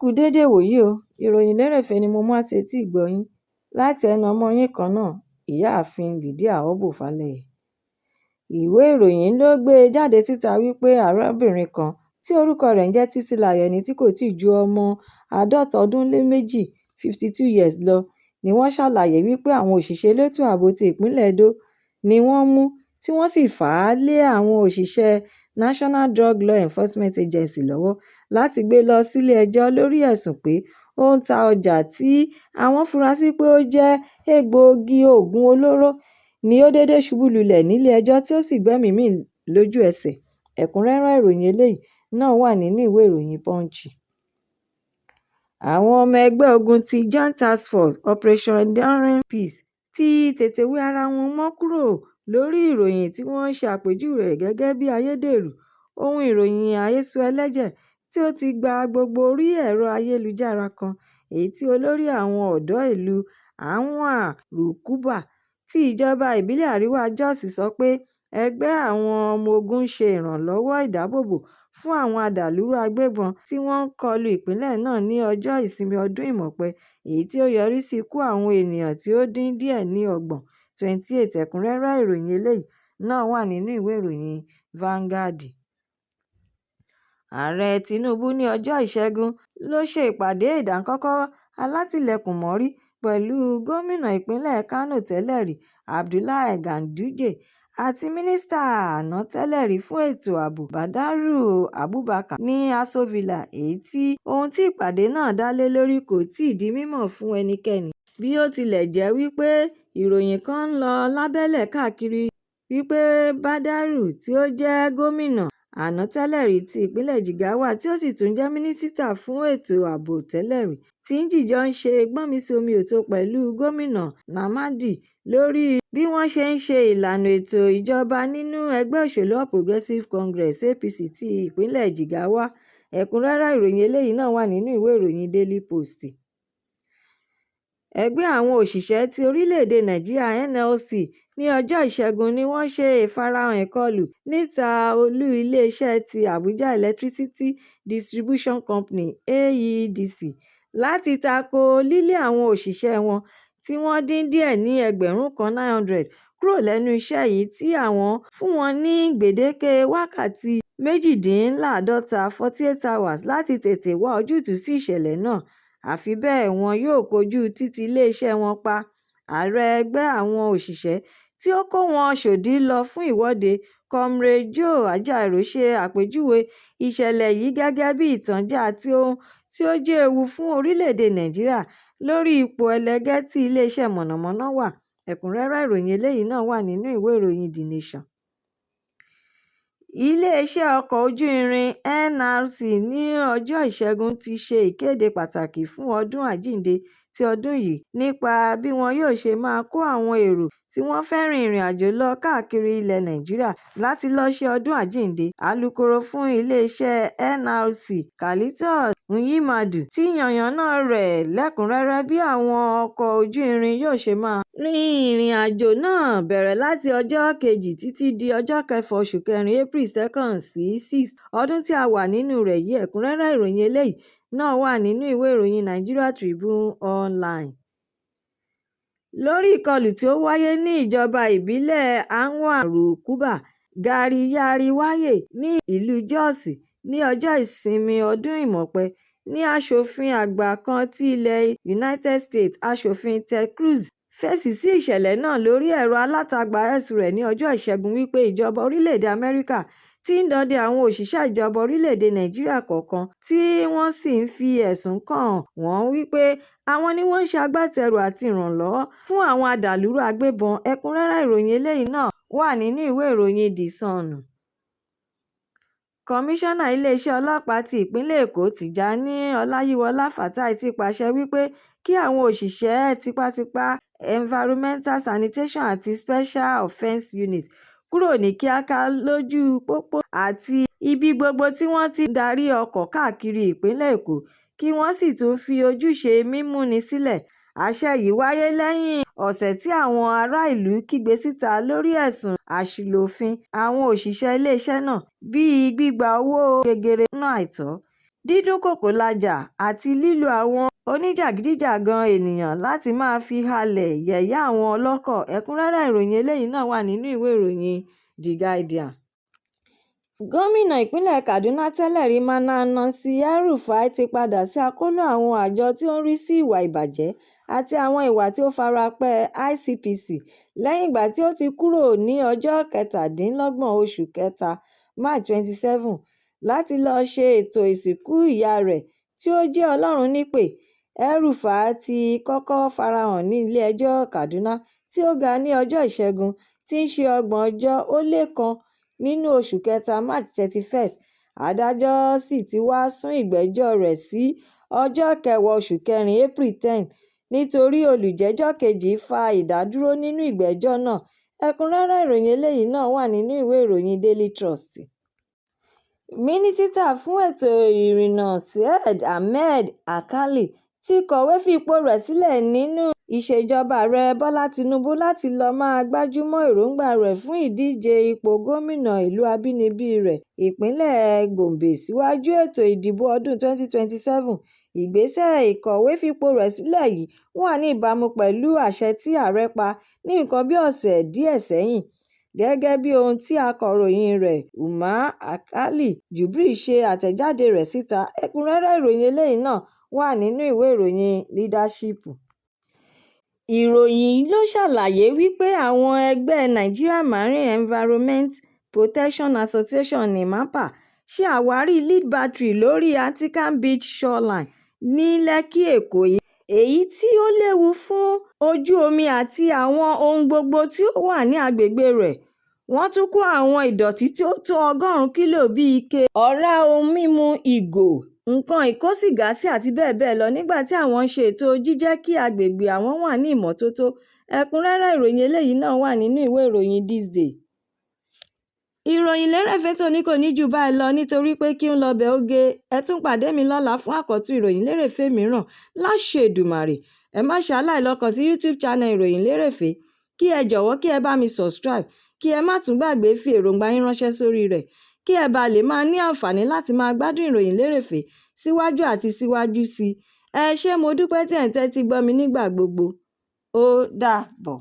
kú déédéé wòyí o, ìròyìn lérèfé ni mo mú wá sétí ìgbọ́ yín láti ẹnu ọmọ yín kan náà, ìyáàfin Lydia Ọbọ́falẹ́yẹ. Ìwé ìròyìn ló gbé e jáde síta wípé arábìnrin kan tí orúkọ rẹ̀ ń jẹ́ Títílayọ̀ ẹni tí kò tíì ju ọmọ 52 52 years lọ ni wọ́n ṣàlàyé wípé àwọn òṣìṣẹ́ elétò ààbò ti ìpínlẹ̀ Edo ni wọ́n mú tí wọ́n sì fà á lé àwọn òṣìṣẹ́ National Drug Law Enforcement Agency lọ́wọ́ láti gbé lọ sílé-ẹjọ́ lórí ẹ̀sùn pé ó ń ta ọjà tí àwọn fura sí pé ó jẹ́ egbòogi oògùn olóró ni ó déédé ṣubú lulẹ̀ nílé-ẹjọ́ tí ó sì gbẹ́mìí mì lójú ẹsẹ̀. Ẹ̀kúnrẹ́rẹ́ ìròyìn eléyìí náà wà nínú ìwé ìròyìn Punch. Àwọn ọmọ ẹgbẹ́ ogun ti Joint Task Force Operation Enduring Peace ti tètè wé ara wọn mọ́ kúrò lórí ìròyìn tí wọ́n ṣe àpèjúwe rẹ̀ gẹ́gẹ́ bí ayédèrú ohun ìròyìn àhesọ ẹlẹ́jẹ̀ tí ó ti gba gbogbo orí ẹ̀rọ ayélujára kan, èyí tí olórí àwọn ọ̀dọ́ ìlú Vanguard ti ìjọba ìbílẹ̀ Àríwá Jos sọ pé ẹgbẹ́ àwọn ọmọ ogun ń ṣe ìrànlọ́wọ́ ìdáàbòbò fún àwọn adàlúrú agbébọn tí wọ́n ń kọlu ìpínlẹ̀ náà ní ọjọ́ ìsinmi ọdún Ìmọ̀pẹ, èyí tí ó yọrí sí ikú àwọn ènìyàn tí ó dín díẹ̀ ní 28. Ẹ̀kúnrẹ́rẹ́ ìròyìn eléyìí náà wà nínú ìwé ìròyìn Vanguard. Ààrẹ Tinubu ní ọjọ́ Ìṣẹ́gun ló ṣe ìpàdé ìdákọ́ńkọ́ alátìlẹ̀kùnmọ́rí pẹ̀lú gómìnà ìpínlẹ̀ Kano tẹ́lẹ̀rí Abdullahi Ganduje àti mínísítà àná tẹ́lẹ̀rí fún ètò ààbò Badaru Abubakar ní Aso Villa, ohun tí ìpàdé náà dá lé lórí kò tíì di mímọ̀ fún ẹnikẹ́ni, bí ó tilẹ̀ jẹ́ wípé ìròyìn kan ń lọ lábẹ́lẹ̀ káàkiri wípé Badaru tí ó jẹ́ gómìnà àná tẹ́lẹ̀rí ti ìpínlẹ̀ Jigawa tí ó sì tún jẹ́ mínísítà fún ètò ààbò tẹ́lẹ̀rí tí ń jìjọ ń ṣe gbọ́nmi-sí-omi-ò-tó pẹ̀lú gómìnà Namadi lórí bí wọ́n ṣe ń ṣe ìlànà ètò ìjọba nínú ẹgbẹ́ òṣèlú All Progressives Congress (APC) ti ìpínlẹ̀ Jigawa. Ẹ̀kúnrẹ́rẹ́ ìròyìn eléyìí náà wà nínú ìwé ìròyìn Daily Post. Ẹgbẹ́ àwọn òṣìṣẹ́ ti orílẹ̀-èdè Nàìjíríà NLC ní ọjọ́ Ìṣẹ́gun ni wọ́n ṣe ìfarahàn ìkọlù níta olú iléeṣẹ́ ti Abuja Electricity Distribution Company (AEDC) láti tako lílé àwọn òṣìṣẹ́ wọn tí wọ́n dín díẹ̀ ní 900 kúrò lẹ́nu iṣẹ́ yìí tí àwọn fún wọn ní gbèdéke wákàtí 48 (48 hours) láti tètè wá ojútùú sí ìṣẹ̀lẹ̀ náà, àfi bẹ́ẹ̀ wọn yóò kojú títì iléeṣẹ́ wọn pa. Ààrẹ ẹgbẹ́ àwọn òṣìṣẹ́ tí ó kó wọn sòdí lọ fún ìwọ́de, Comrade Joe Ajaero ṣe àpèjúwe ìṣẹ̀lẹ̀ yìí gẹ́gẹ́ bí ìtànjẹ àti ohun tí ó jẹ́ ewu fún orílẹ̀-èdè Nàìjíríà lórí ipò ẹlẹgẹ́ tí iléeṣẹ́ mọ̀nàmọ́ná wà. Ẹ̀kúnrẹ́rẹ́ ìròyìn eléyìí náà wà nínú ìwé ìròyìn The Nation. Iléeṣẹ́ ọkọ̀ ojú irin NRC ní ọjọ́ Ìṣẹ́gun ti ṣe ìkéde pàtàkì fún ọdún Àjíǹde ti ọdún yìí nípa bí wọn yóò ṣe máa kó àwọn èrò tí wọ́n fẹ́ rin ìrìn-àjò lọ káàkiri ilẹ̀ Nàìjíríà láti lọ ṣe ọdún Àjíǹde. Alukoro fún iléeṣẹ́ NRC Kalitus Nyimadu ti yànnàná rẹ̀ lẹ́kùnrẹ́rẹ́ bí àwọn ọkọ̀ ojú irin yóò ṣe máa rin ìrìn-àjò náà bẹ̀rẹ̀ láti ọjọ́ 2 títí di ọjọ́ 6 oṣù kẹrin April 2 sí 6 ọdún tí a wà nínú rẹ̀ yìí. Ẹ̀kúnrẹ́rẹ́ ìròyìn eléyìí náà wà nínú ìwé ìròyìn Nigeria Tribune Online. Lórí ìkọlù tí ó wáyé ní ìjọba ìbílẹ̀ Vanguard, gàríyàrí wáyé ní ìlú Jos ní ọjọ́ ìsinmi ọdún Ìmọ̀pẹ ní aṣòfin àgbà kan ti ilẹ̀ United States, aṣòfin Ted Cruz fèsì sí ìṣẹ̀lẹ̀ náà lórí ẹ̀rọ alátagbà X rẹ̀ ní ọjọ́ Ìṣẹ́gun wípé ìjọba orílẹ̀-èdè Amẹ́ríkà ti ń dọdẹ àwọn òṣìṣẹ́ ìjọba orílẹ̀-èdè Nàìjíríà kọ̀ọ̀kan tí wọ́n sì ń fi ẹ̀sùn kàn wọ́n wípé àwọn ni wọ́n ń ṣe agbátẹrù àti ìrànlọ́wọ́ fún àwọn adàlúrú agbébọn. Ẹ̀kúnrẹ́rẹ́ ìròyìn eléyìí náà wà nínú ìwé ìròyìn The Sun. Kọmíṣánná iléeṣẹ́ ọlọ́pàá ti ìpínlẹ̀ Èkó Tijani Ọláyíwọlá Fatai ti pàṣẹ wípé kí àwọn òṣìṣẹ́ tipátipá Environmental Sanitation àti Special Offence Unit kúrò ní kíákíá lójú pópó àti ibi gbogbo tí wọ́n ti ń darí ọkọ̀ káàkiri ìpínlẹ̀ Èkó kí wọ́n sì tún fi ojúṣe mímúni sílẹ̀. Àṣẹ yìí wáyé lẹ́yìn ọ̀sẹ̀ tí àwọn ará ìlú kígbe síta lórí ẹ̀sùn àṣìlò òfin àwọn òṣìṣẹ́ iléeṣẹ́ náà bíi gbígba owó gegere lọ́nà àìtọ́. dídúnkòkò lajà àti lílo àwọn oníjàgídíjàgan ènìyàn láti máa fi halẹ̀ yẹ̀yẹ́ àwọn ọlọ́kọ̀. Ẹ̀kúnrẹ́rẹ́ ìròyìn eléyìí náà wà nínú ìwé ìròyìn The Guardian. Gómìnà ìpínlẹ̀ Kaduna tẹ́lẹ̀rí Mana Nasir El-Rufai ti padà sí àkóló àwọn àjọ tí ó ń rí sí ìwà ìbàjẹ́ àti àwọn ìwà tí ó fara pẹ́ ICPC lẹ́yìn ìgbà tí ó ti kúrò ní ọjọ́ 17 oṣù kẹta March 27 láti lọ ṣe ètò ìsìnkú ìyá rẹ̀ tí ó jẹ́ Ọlọ́run nípè. El-Rufai ti kọ́kọ́ farahàn ní ilé-ẹjọ́ Kaduna tí ó ga ní ọjọ́ Ìṣẹ́gun tí í ṣe 30 nínú oṣù kẹta March 31. Adájọ́ sì ti wá sún ìgbẹ́jọ́ rẹ̀ sí ọjọ́ 10 oṣù kẹrin April 10 nítorí olùjẹ́jọ́ kejì fa ìdádúró nínú ìgbẹ́jọ́ náà. Ẹ̀kúnrẹ́rẹ́ ìròyìn eléyìí náà wà nínú ìwé ìròyìn Daily Trust. Mínísítà fún ètò ìrìnnà Syed Ahmed Alkali ti kọ̀wé fi ipò rẹ̀ sílẹ̀ nínú ìṣèjọba ààrẹ Bọ́lá Tinubu láti lọ máa gbájúmọ́ èròǹgbà rẹ̀ fún ìdíje ipò gómìnà ìlú abínibí rẹ̀ ìpínlẹ̀ Gombe síwájú ètò ìdìbò ọdún 2027. Ìgbésẹ̀ ìkọ̀wé fipò rẹ̀ sílẹ̀ yìí wà ní ìbámu pẹ̀lú àṣẹ tí ààrẹ pa ní nǹkan bí ọ̀sẹ̀ díẹ̀ sẹ́yìn. Gẹ́gẹ́ bí ohun tí akọ̀ròyìn rẹ̀ Umar Alkali Jubril ṣe àtẹ̀jáde rẹ̀ síta. Ẹ̀kúnrẹ́rẹ́ ìròyìn eléyìí náà wà nínú ìwé ìròyìn Leadership. Ìròyìn ló ṣàlàyé wípé àwọn ẹgbẹ́ Nigeria Marine Environment Protection Association (NEMAPA) ṣe àwárí lead battery lórí Antican Beach shoreline ní Lekki, Èkó, èyí tí ó léwu fún ojú omi àti àwọn ohun gbogbo tí ó wà ní agbègbè rẹ̀. Wọ́n tún kó àwọn ìdọ̀tí tí ó tó 100 kílò bíi ike, ọ̀rá ohun mímu, ìgò, nǹkan ìkó-sìgásí àti bẹ́ẹ̀ bẹ́ẹ̀ lọ nígbà tí àwọn ń ṣe ètò jíjẹ́ kí agbègbè àwọn wà ní ìmọ́tótó. Ẹ̀kúnrẹ́rẹ́ ìròyìn eléyìí náà wà nínú ìwé ìròyìn This Day. Ìròyìn Lerefe Toni kò ní jù báyìí lọ nítorí pé kí n lọ bẹ̀ oge. Ẹ tún pàdé mi lọ́la fún àkọ́tún ìròyìn Lerefe mìíràn láṣẹ Èdùmàrè. Ẹ má ṣe aláìlọ kàn sí YouTube channel ìròyìn Lerefe. Kí ẹ jọ̀wọ́ kí ẹ bá mi subscribe. Kí ẹ má tún gbàgbé fi èròǹgbà yín ránṣẹ́ sórí rẹ̀. Kí ẹ bá lè máa ní àǹfààní láti máa gbádùn ìròyìn Lerefe síwájú àti síwájú sí i. Ẹ ṣé mo dúpẹ́ tí ẹ̀ ń tẹ́tí gbọ́ mi nígbà gbogbo. Ó dàbọ̀.